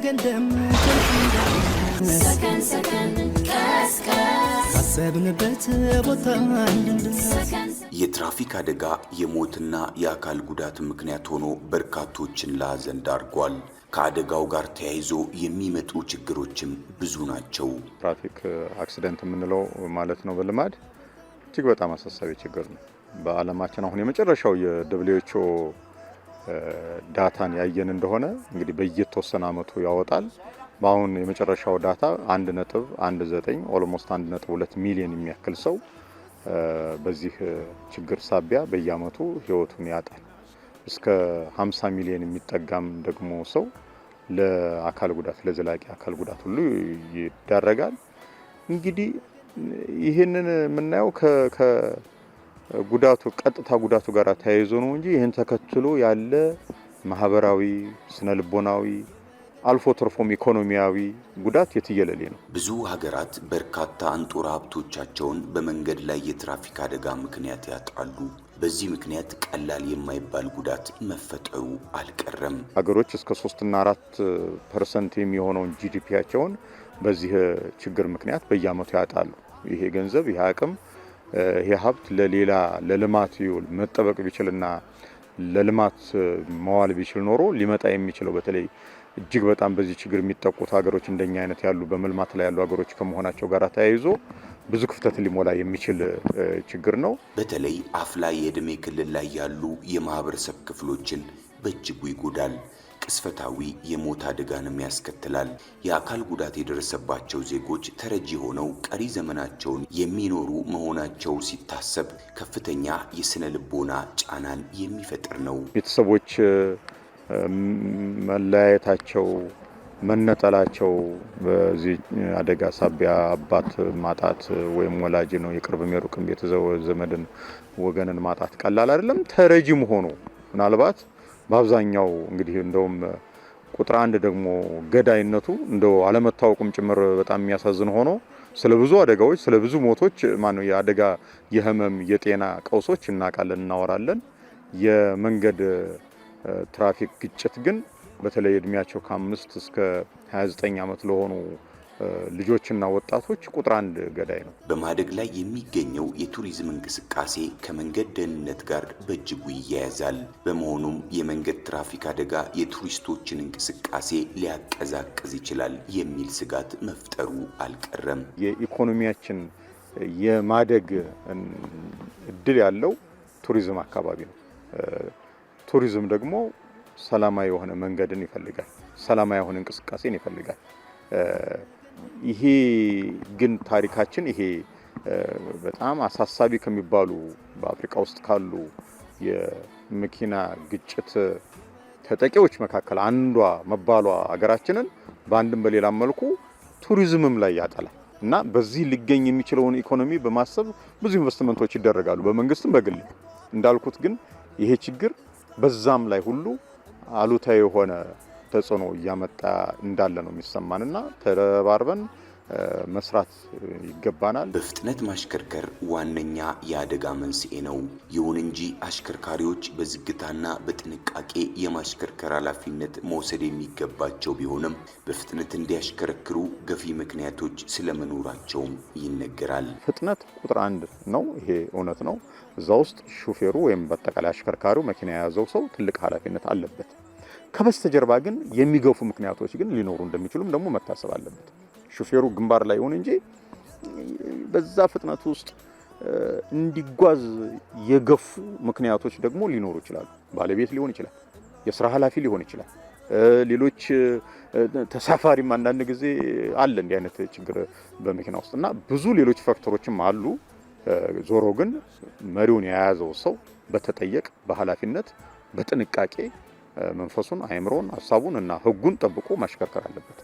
ገንደም ሰከን ሰከን ቀስቀስ አሰብንበት ቦታ የትራፊክ አደጋ የሞትና የአካል ጉዳት ምክንያት ሆኖ በርካቶችን ለሐዘን ዳርጓል። ከአደጋው ጋር ተያይዞ የሚመጡ ችግሮችም ብዙ ናቸው። ትራፊክ አክሲደንት የምንለው ማለት ነው በልማድ እጅግ በጣም አሳሳቢ ችግር ነው። በዓለማችን አሁን የመጨረሻው የደብሊውኤችኦ ዳታን ያየን እንደሆነ እንግዲህ በየተወሰነ ዓመቱ ያወጣል። በአሁን የመጨረሻው ዳታ 1.19 ኦልሞስት 1.2 ሚሊዮን የሚያክል ሰው በዚህ ችግር ሳቢያ በየዓመቱ ህይወቱን ያጣል። እስከ 50 ሚሊዮን የሚጠጋም ደግሞ ሰው ለአካል ጉዳት ለዘላቂ አካል ጉዳት ሁሉ ይዳረጋል። እንግዲህ ይህንን የምናየው ከጉዳቱ ቀጥታ ጉዳቱ ጋር ተያይዞ ነው እንጂ ይህን ተከትሎ ያለ ማህበራዊ፣ ስነልቦናዊ አልፎ ተርፎም ኢኮኖሚያዊ ጉዳት የትየለሌ ነው። ብዙ ሀገራት በርካታ አንጡራ ሀብቶቻቸውን በመንገድ ላይ የትራፊክ አደጋ ምክንያት ያጣሉ። በዚህ ምክንያት ቀላል የማይባል ጉዳት መፈጠሩ አልቀረም። ሀገሮች እስከ 3 እና 4% የሚሆነውን ጂዲፒያቸውን በዚህ ችግር ምክንያት በየዓመቱ ያጣሉ። ይሄ ገንዘብ፣ ይሄ አቅም፣ ይሄ ሀብት ለሌላ ለልማት ይውል መጠበቅ ቢችልና ለልማት መዋል ቢችል ኖሮ ሊመጣ የሚችለው በተለይ እጅግ በጣም በዚህ ችግር የሚጠቁት ሀገሮች እንደኛ አይነት ያሉ በመልማት ላይ ያሉ ሀገሮች ከመሆናቸው ጋር ተያይዞ ብዙ ክፍተት ሊሞላ የሚችል ችግር ነው። በተለይ አፍላ የዕድሜ ክልል ላይ ያሉ የማህበረሰብ ክፍሎችን በእጅጉ ይጎዳል። ቅስፈታዊ የሞት አደጋንም ያስከትላል። የአካል ጉዳት የደረሰባቸው ዜጎች ተረጂ ሆነው ቀሪ ዘመናቸውን የሚኖሩ መሆናቸው ሲታሰብ ከፍተኛ የስነ ልቦና ጫናን የሚፈጥር ነው። ቤተሰቦች መለያየታቸው፣ መነጠላቸው በዚህ አደጋ ሳቢያ አባት ማጣት ወይም ወላጅ ነው የቅርብም የሩቅም ዘመድን ወገንን ማጣት ቀላል አይደለም። ተረጂም ሆኖ ምናልባት በአብዛኛው እንግዲህ እንደውም ቁጥር 1 ደግሞ ገዳይነቱ እንደው አለመታወቁም ጭምር በጣም የሚያሳዝን ሆኖ ስለብዙ አደጋዎች ስለብዙ ሞቶች የአደጋ የህመም የጤና ቀውሶች እናውቃለን፣ እናወራለን። የመንገድ ትራፊክ ግጭት ግን በተለይ እድሜያቸው ከ5 እስከ 29 ዓመት ለሆኑ ልጆችና ወጣቶች ቁጥር 1 ገዳይ ነው። በማደግ ላይ የሚገኘው የቱሪዝም እንቅስቃሴ ከመንገድ ደህንነት ጋር በእጅጉ ይያያዛል። በመሆኑም የመንገድ ትራፊክ አደጋ የቱሪስቶችን እንቅስቃሴ ሊያቀዛቅዝ ይችላል የሚል ስጋት መፍጠሩ አልቀረም። የኢኮኖሚያችን የማደግ እድል ያለው ቱሪዝም አካባቢ ነው። ቱሪዝም ደግሞ ሰላማዊ የሆነ መንገድን ይፈልጋል፣ ሰላማዊ የሆነ እንቅስቃሴን ይፈልጋል። ይሄ ግን ታሪካችን ይሄ በጣም አሳሳቢ ከሚባሉ በአፍሪካ ውስጥ ካሉ የመኪና ግጭት ተጠቂዎች መካከል አንዷ መባሏ ሀገራችንን በአንድም በሌላ መልኩ ቱሪዝምም ላይ ያጠላል እና በዚህ ሊገኝ የሚችለውን ኢኮኖሚ በማሰብ ብዙ ኢንቨስትመንቶች ይደረጋሉ በመንግስትም በግል። እንዳልኩት ግን ይሄ ችግር በዛም ላይ ሁሉ አሉታዊ የሆነ ተጽዕኖ እያመጣ እንዳለ ነው የሚሰማንና ተረባርበን መስራት ይገባናል። በፍጥነት ማሽከርከር ዋነኛ የአደጋ መንስኤ ነው። ይሁን እንጂ አሽከርካሪዎች በዝግታና በጥንቃቄ የማሽከርከር ኃላፊነት መውሰድ የሚገባቸው ቢሆንም በፍጥነት እንዲያሽከረክሩ ገፊ ምክንያቶች ስለመኖራቸውም ይነገራል። ፍጥነት ቁጥር 1 ነው፣ ይሄ እውነት ነው። እዛ ውስጥ ሹፌሩ ወይም በአጠቃላይ አሽከርካሪው መኪና የያዘው ሰው ትልቅ ኃላፊነት አለበት። ከበስተጀርባ ግን የሚገፉ ምክንያቶች ግን ሊኖሩ እንደሚችሉም ደግሞ መታሰብ አለበት። ሹፌሩ ግንባር ላይ ሆነ እንጂ በዛ ፍጥነት ውስጥ እንዲጓዝ የገፉ ምክንያቶች ደግሞ ሊኖሩ ይችላሉ። ባለቤት ሊሆን ይችላል፣ የስራ ኃላፊ ሊሆን ይችላል፣ ሌሎች ተሳፋሪም አንዳንድ ጊዜ አለ እንዲህ አይነት ችግር በመኪና ውስጥ እና ብዙ ሌሎች ፋክተሮችም አሉ። ዞሮ ግን መሪውን የያዘው ሰው በተጠየቅ በኃላፊነት በጥንቃቄ መንፈሱን፣ አይምሮን፣ ሐሳቡን እና ህጉን ጠብቆ ማሽከርከር አለበት።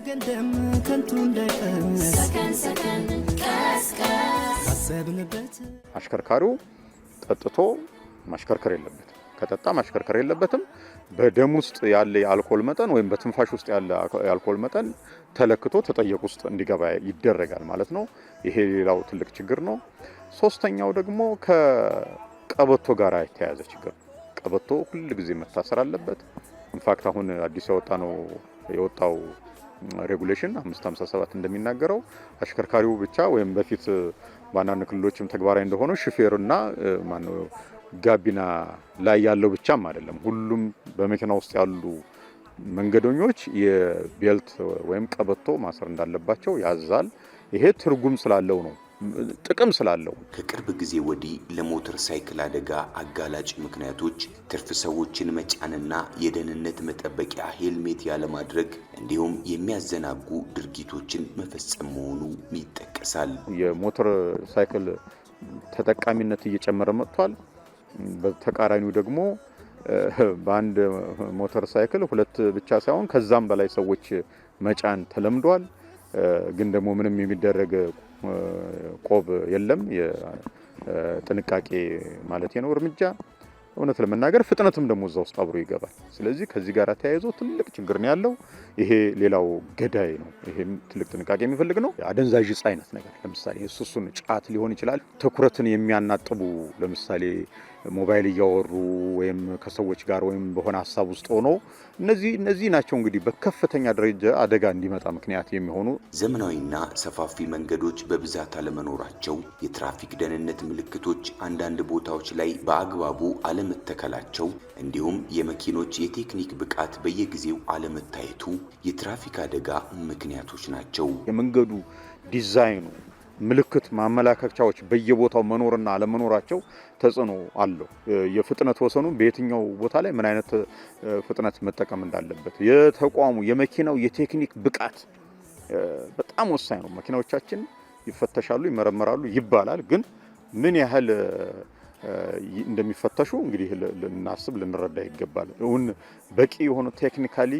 ገንደም ከንቱ እንዳይቀር ሰከን ሰከን ቀስቀስ አሰብንበት። አሽከርካሪው ጠጥቶ ማሽከርከር የለበትም። ከጠጣ ማሽከርከር የለበትም። በደም ውስጥ ያለ የአልኮል መጠን ወይም በትንፋሽ ውስጥ ያለ የአልኮል መጠን ተለክቶ ተጠየቅ ውስጥ እንዲገባ ይደረጋል ማለት ነው። ይሄ ሌላው ትልቅ ችግር ነው። ሶስተኛው ደግሞ ከቀበቶ ጋር የተያያዘ ችግር ነው። ቀበቶ ሁሉ ጊዜ መታሰር አለበት። ኢንፋክት አሁን አዲስ ያወጣ ነው የወጣው ሬጉሌሽን 557 እንደሚናገረው አሽከርካሪው ብቻ ወይም በፊት በአንዳንድ ክልሎችም ተግባራዊ እንደሆነው ሹፌርና ማነው ጋቢና ላይ ያለው ብቻም አይደለም። ሁሉም በመኪና ውስጥ ያሉ መንገደኞች የቤልት ወይም ቀበቶ ማሰር እንዳለባቸው ያዛል። ይሄ ትርጉም ስላለው ነው፣ ጥቅም ስላለው። ከቅርብ ጊዜ ወዲህ ለሞተር ሳይክል አደጋ አጋላጭ ምክንያቶች ትርፍ ሰዎችን መጫንና የደህንነት መጠበቂያ ሄልሜት ያለማድረግ እንዲሁም የሚያዘናጉ ድርጊቶችን መፈጸም መሆኑ ይጠቀሳል። የሞተር ሳይክል ተጠቃሚነት እየጨመረ መጥቷል። በተቃራኒው ደግሞ በአንድ ሞተር ሳይክል ሁለት ብቻ ሳይሆን ከዛም በላይ ሰዎች መጫን ተለምዷል። ግን ደግሞ ምንም የሚደረግ ቆብ የለም፣ የጥንቃቄ ማለት ነው እርምጃ። እውነት ለመናገር ፍጥነትም ደግሞ እዛ ውስጥ አብሮ ይገባል። ስለዚህ ከዚህ ጋር ተያይዞ ትልቅ ችግር ነው ያለው። ይሄ ሌላው ገዳይ ነው። ይሄም ትልቅ ጥንቃቄ የሚፈልግ ነው። አደንዛዥ ዕፅ አይነት ነገር ለምሳሌ እሱን ጫት ሊሆን ይችላል። ትኩረትን የሚያናጥቡ ለምሳሌ ሞባይል እያወሩ ወይም ከሰዎች ጋር ወይም በሆነ ሀሳብ ውስጥ ሆኖ እነዚህ ናቸው እንግዲህ በከፍተኛ ደረጃ አደጋ እንዲመጣ ምክንያት የሚሆኑ። ዘመናዊና ሰፋፊ መንገዶች በብዛት አለመኖራቸው፣ የትራፊክ ደህንነት ምልክቶች አንዳንድ ቦታዎች ላይ በአግባቡ አለመተከላቸው፣ እንዲሁም የመኪኖች የቴክኒክ ብቃት በየጊዜው አለመታየቱ የትራፊክ አደጋ ምክንያቶች ናቸው። የመንገዱ ዲዛይኑ ምልክት ማመላከቻዎች በየቦታው መኖርና አለመኖራቸው ተጽዕኖ አለው። የፍጥነት ወሰኑ በየትኛው ቦታ ላይ ምን አይነት ፍጥነት መጠቀም እንዳለበት፣ የተቋሙ የመኪናው የቴክኒክ ብቃት በጣም ወሳኝ ነው። መኪናዎቻችን ይፈተሻሉ፣ ይመረመራሉ ይባላል። ግን ምን ያህል እንደሚፈተሹ እንግዲህ ልናስብ ልንረዳ ይገባል። እውን በቂ የሆነ ቴክኒካሊ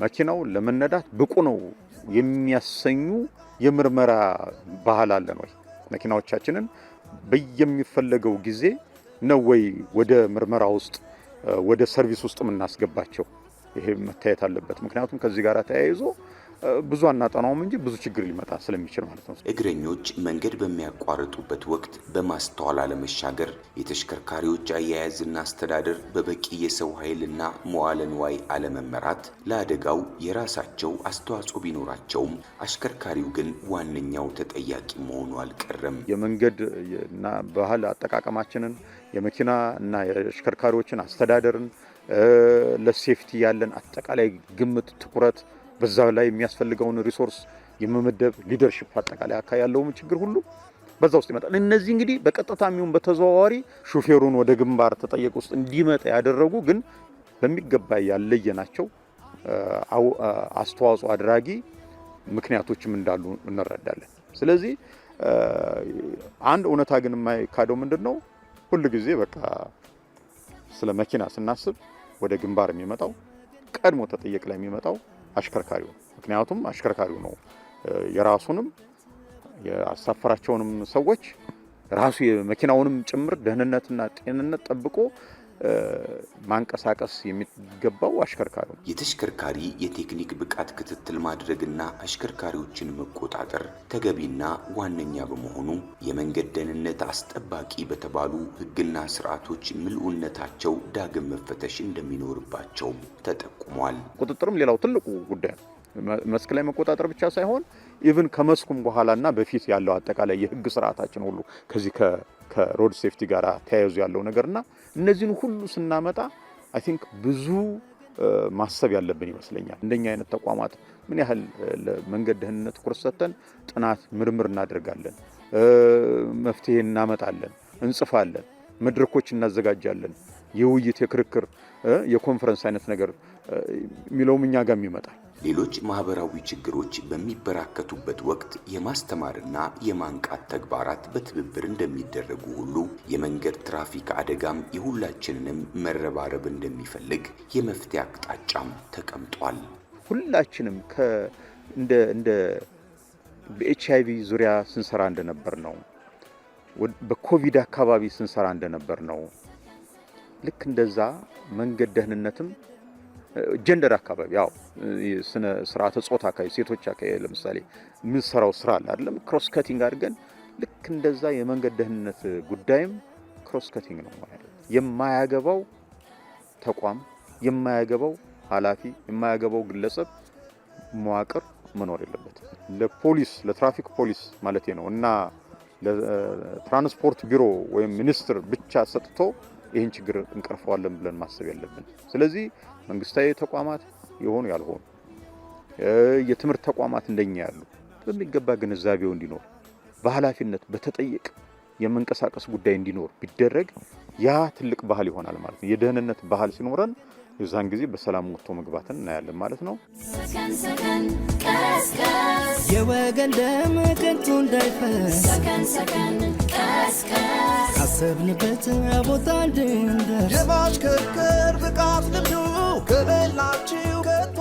መኪናው ለመነዳት ብቁ ነው የሚያሰኙ የምርመራ ባህል አለን ወይ? መኪናዎቻችንን በየሚፈለገው ጊዜ ነው ወይ ወደ ምርመራ ውስጥ ወደ ሰርቪስ ውስጥ የምናስገባቸው? ይሄ መታየት አለበት። ምክንያቱም ከዚህ ጋር ተያይዞ ብዙ አናጠናውም እንጂ ብዙ ችግር ሊመጣ ስለሚችል ማለት ነው። እግረኞች መንገድ በሚያቋርጡበት ወቅት በማስተዋል አለመሻገር፣ የተሽከርካሪዎች አያያዝና አስተዳደር በበቂ የሰው ኃይልና መዋዕለ ንዋይ አለመመራት ለአደጋው የራሳቸው አስተዋጽኦ ቢኖራቸውም አሽከርካሪው ግን ዋነኛው ተጠያቂ መሆኑ አልቀረም። የመንገድ እና ባህል አጠቃቀማችንን የመኪና እና የአሽከርካሪዎችን አስተዳደርን ለሴፍቲ ያለን አጠቃላይ ግምት ትኩረት በዛ ላይ የሚያስፈልገውን ሪሶርስ የመመደብ ሊደርሺፕ አጠቃላይ አካባቢ ያለውን ችግር ሁሉ በዛ ውስጥ ይመጣል። እነዚህ እንግዲህ በቀጥታ የሚሆን በተዘዋዋሪ ሹፌሩን ወደ ግንባር ተጠየቅ ውስጥ እንዲመጣ ያደረጉ ግን በሚገባ ያለየናቸው አስተዋጽኦ አድራጊ ምክንያቶችም እንዳሉ እንረዳለን። ስለዚህ አንድ እውነታ ግን የማይካደው ምንድነው? ሁሉ ጊዜ በቃ ስለ መኪና ስናስብ ወደ ግንባር የሚመጣው ቀድሞ ተጠየቅ ላይ የሚመጣው አሽከርካሪው። ምክንያቱም አሽከርካሪው ነው የራሱንም ያሳፈራቸውንም ሰዎች ራሱ የመኪናውንም ጭምር ደህንነትና ጤንነት ጠብቆ ማንቀሳቀስ የሚገባው አሽከርካሪው። የተሽከርካሪ የቴክኒክ ብቃት ክትትል ማድረግና አሽከርካሪዎችን መቆጣጠር ተገቢና ዋነኛ በመሆኑ የመንገድ ደህንነት አስጠባቂ በተባሉ ሕግና ስርዓቶች ምልኡነታቸው ዳግም መፈተሽ እንደሚኖርባቸው ተጠቁሟል። ቁጥጥርም ሌላው ትልቁ ጉዳይ ነው። መስክ ላይ መቆጣጠር ብቻ ሳይሆን ኢቭን ከመስኩም በኋላና በፊት ያለው አጠቃላይ የህግ ስርዓታችን ሁሉ ከዚህ ከሮድ ሴፍቲ ጋር ተያይዞ ያለው ነገርና እነዚህን ሁሉ ስናመጣ አይ ቲንክ ብዙ ማሰብ ያለብን ይመስለኛል። እንደኛ አይነት ተቋማት ምን ያህል ለመንገድ ደህንነት ትኩረት ሰጥተን ጥናት ምርምር እናደርጋለን፣ መፍትሄ እናመጣለን፣ እንጽፋለን፣ መድረኮች እናዘጋጃለን፣ የውይይት የክርክር የኮንፈረንስ አይነት ነገር የሚለውም እኛ ጋር ይመጣል። ሌሎች ማህበራዊ ችግሮች በሚበራከቱበት ወቅት የማስተማርና የማንቃት ተግባራት በትብብር እንደሚደረጉ ሁሉ የመንገድ ትራፊክ አደጋም የሁላችንንም መረባረብ እንደሚፈልግ የመፍትሄ አቅጣጫም ተቀምጧል። ሁላችንም እንደ በኤችአይቪ ዙሪያ ስንሰራ እንደነበር ነው፣ በኮቪድ አካባቢ ስንሰራ እንደነበር ነው። ልክ እንደዛ መንገድ ደህንነትም ጀንደር አካባቢ ያው ስነ ስርዓተ ጾታ አካባቢ ሴቶች አካባቢ ለምሳሌ የምንሰራው ስራ አለ አይደለም፣ ክሮስ ከቲንግ አድርገን ልክ እንደዛ የመንገድ ደህንነት ጉዳይም ክሮስ ከቲንግ ነው ማለት ነው። የማያገባው ተቋም የማያገባው ኃላፊ የማያገባው ግለሰብ መዋቅር መኖር የለበትም። ለፖሊስ ለትራፊክ ፖሊስ ማለት ነው እና ለትራንስፖርት ቢሮ ወይም ሚኒስትር ብቻ ሰጥቶ ይህን ችግር እንቀርፈዋለን ብለን ማሰብ የለብን። ስለዚህ መንግስታዊ ተቋማት የሆኑ ያልሆኑ የትምህርት ተቋማት እንደኛ ያሉ በሚገባ ግንዛቤው እንዲኖር በኃላፊነት በተጠየቅ የመንቀሳቀስ ጉዳይ እንዲኖር ቢደረግ ያ ትልቅ ባህል ይሆናል ማለት ነው። የደህንነት ባህል ሲኖረን የዛን ጊዜ በሰላም ወጥቶ መግባትን እናያለን ማለት ነው። ሰከን ሰከን ቀስቀስ የወገን ደም ከንቱ እንዳይፈስ ሰከን ሰከን ቀስቀስ ካሰብንበት ቦታ እንድንደርስ የማሽከርከር ብቃት ልምዱ ከሌላችሁ ከቶ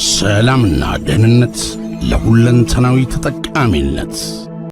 ሰላምና ደህንነት ለሁለንተናዊ ተጠቃሚነት